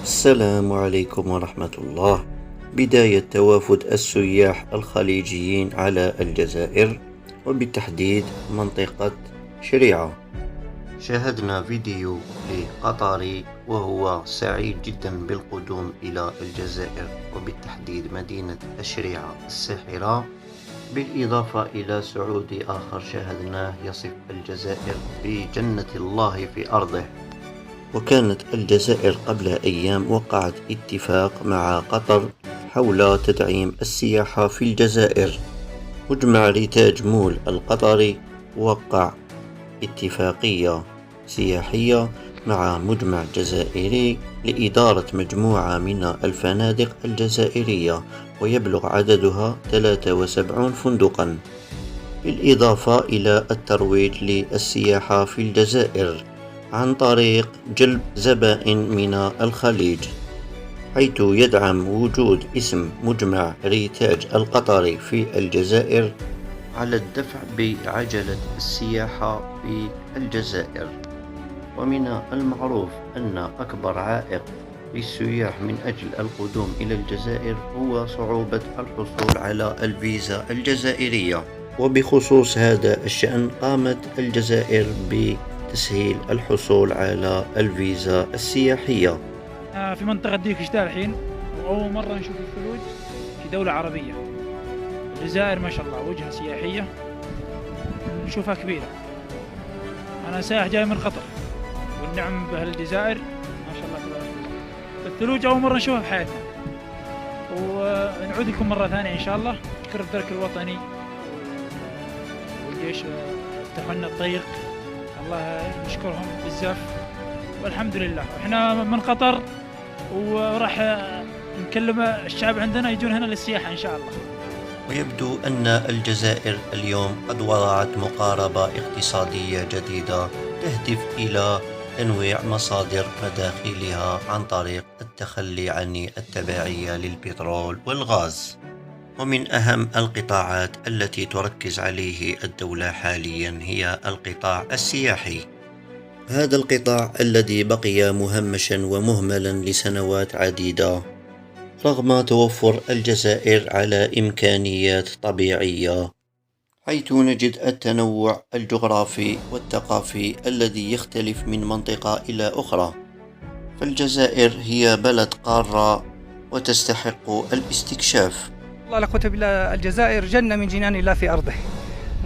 السلام عليكم ورحمة الله. بداية توافد السياح الخليجيين على الجزائر، وبالتحديد منطقة شريعة. شاهدنا فيديو لقطري وهو سعيد جدا بالقدوم إلى الجزائر، وبالتحديد مدينة الشريعة الساحرة، بالإضافة إلى سعودي آخر شاهدناه يصف الجزائر بجنة الله في أرضه. وكانت الجزائر قبل أيام وقعت اتفاق مع قطر حول تدعيم السياحة في الجزائر. مجمع ريتاج مول القطري وقع اتفاقية سياحية مع مجمع جزائري لإدارة مجموعة من الفنادق الجزائرية، ويبلغ عددها 73 فندقا، بالإضافة إلى الترويج للسياحة في الجزائر عن طريق جلب زبائن من الخليج، حيث يدعم وجود اسم مجمع ريتاج القطري في الجزائر على الدفع بعجلة السياحة في الجزائر. ومن المعروف أن أكبر عائق للسياح من أجل القدوم إلى الجزائر هو صعوبة الحصول على الفيزا الجزائرية. وبخصوص هذا الشأن قامت الجزائر بتسهيل الحصول على الفيزا السياحية. في منطقة ديك شتا الحين، وأول مرة نشوف الثلوج في دولة عربية. الجزائر ما شاء الله وجهة سياحية نشوفها كبيرة. أنا سائح جاي من قطر، والنعم بأهل الجزائر ما شاء الله تبارك الله. الثلوج أول مرة نشوفها في حياتنا، ونعود لكم مرة ثانية إن شاء الله. نشكر الدرك الوطني والجيش تخلنا الطريق، الله نشكرهم بزاف والحمد لله. احنا من قطر وراح نكلم الشعب عندنا يجون هنا للسياحة إن شاء الله. ويبدو أن الجزائر اليوم قد وضعت مقاربة اقتصادية جديدة تهدف إلى تنويع مصادر مداخلها عن طريق التخلي عن التبعية للبترول والغاز. ومن أهم القطاعات التي تركز عليه الدولة حاليا هي القطاع السياحي. هذا القطاع الذي بقي مهمشا ومهملا لسنوات عديدة رغم توفر الجزائر على إمكانيات طبيعية، حيث نجد التنوع الجغرافي والثقافي الذي يختلف من منطقة إلى أخرى. فالجزائر هي بلد قارة وتستحق الاستكشاف. الله لا قوة إلا بالله. الجزائر جنة من جنان الله في أرضه،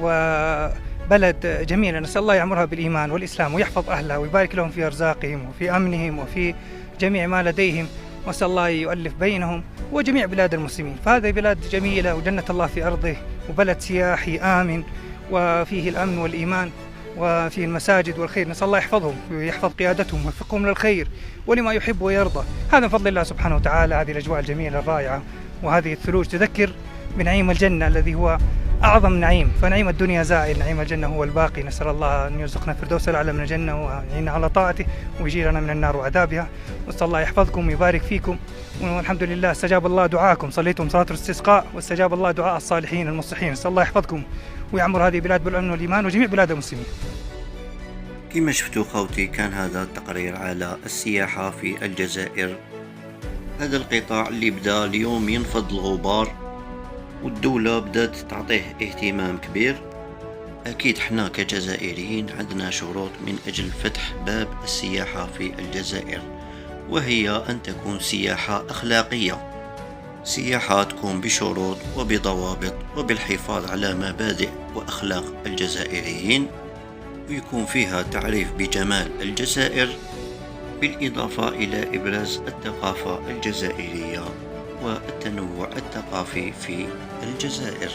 وبلد جميلة. نسأل الله يعمرها بالإيمان والإسلام ويحفظ أهلها ويبارك لهم في أرزاقهم وفي أمنهم وفي جميع ما لديهم، وأسأل الله يؤلف بينهم وجميع بلاد المسلمين. فهذه بلاد جميلة وجنة الله في أرضه، وبلد سياحي آمن وفيه الأمن والإيمان وفيه المساجد والخير. نسأل الله يحفظهم ويحفظ قيادتهم ويوفقهم للخير ولما يحب ويرضى. هذا من فضل الله سبحانه وتعالى. هذه الأجواء الجميلة الرائعة وهذه الثلوج تذكر بنعيم الجنة الذي هو أعظم نعيم. فنعيم الدنيا زائل، نعيم الجنة هو الباقي. نسأل الله أن يرزقنا الفردوس الأعلى من الجنة ويعيننا على طاعته ويجيرنا من النار وعذابها. نسأل الله يحفظكم ويبارك فيكم، والحمد لله استجاب الله دعاءكم. صليتم صلاة الاستسقاء واستجاب الله دعاء الصالحين المصلحين. نسأل الله يحفظكم ويعمر هذه البلاد بالأمن والإيمان وجميع بلاد المسلمين. كما شفتوا خوتي، كان هذا التقرير على السياحة في الجزائر. هذا القطاع اللي بدأ اليوم ينفض الغبار، والدولة بدأت تعطيه اهتمام كبير. أكيد حنا كجزائريين عندنا شروط من أجل فتح باب السياحة في الجزائر، وهي أن تكون سياحة أخلاقية، سياحة تكون بشروط وبضوابط وبالحفاظ على مبادئ وأخلاق الجزائريين، ويكون فيها تعريف بجمال الجزائر، بالإضافة إلى إبراز الثقافة الجزائرية والتنوع الثقافي في الجزائر.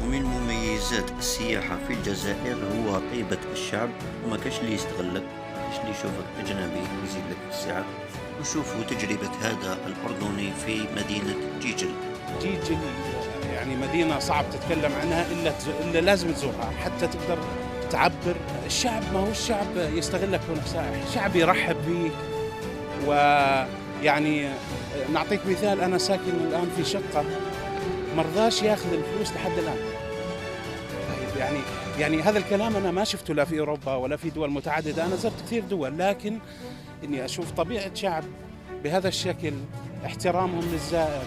ومن مميزات السياحة في الجزائر هو طيبة الشعب، وما كاش اللي يستغلك، ما كاش اللي يشوفك أجنبي يزيد لك في السعر. وشوفوا تجربة هذا الأردني في مدينة جيجل. جيجل يعني مدينة صعب تتكلم عنها إلا لازم تزورها حتى تقدر تعبر. الشعب ما هو الشعب يستغلك كونك سائح، الشعب يرحب بيك. ويعني نعطيك مثال، أنا ساكن الآن في شقة مرضاش ياخذ الفلوس لحد الآن. يعني هذا الكلام أنا ما شفته لا في أوروبا ولا في دول متعددة. أنا زرت كثير دول، لكن إني أشوف طبيعة شعب بهذا الشكل، احترامهم للزائر،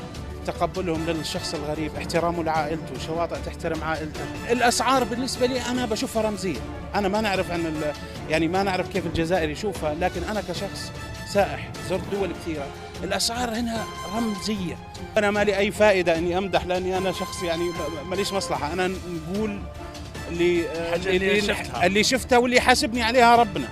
تقبلهم للشخص الغريب، احترامه لعائلته، شواطئ تحترم عائلته. الأسعار بالنسبة لي أنا بشوفها رمزية. أنا ما نعرف يعني ما نعرف كيف الجزائر يشوفها، لكن أنا كشخص سائح زرت دول كثيرة، الأسعار هنا رمزية. أنا ما لي أي فائدة إني أمدح، لأني أنا شخص يعني ماليش مصلحة. أنا نقول اللي شفتها واللي يحاسبني عليها ربنا.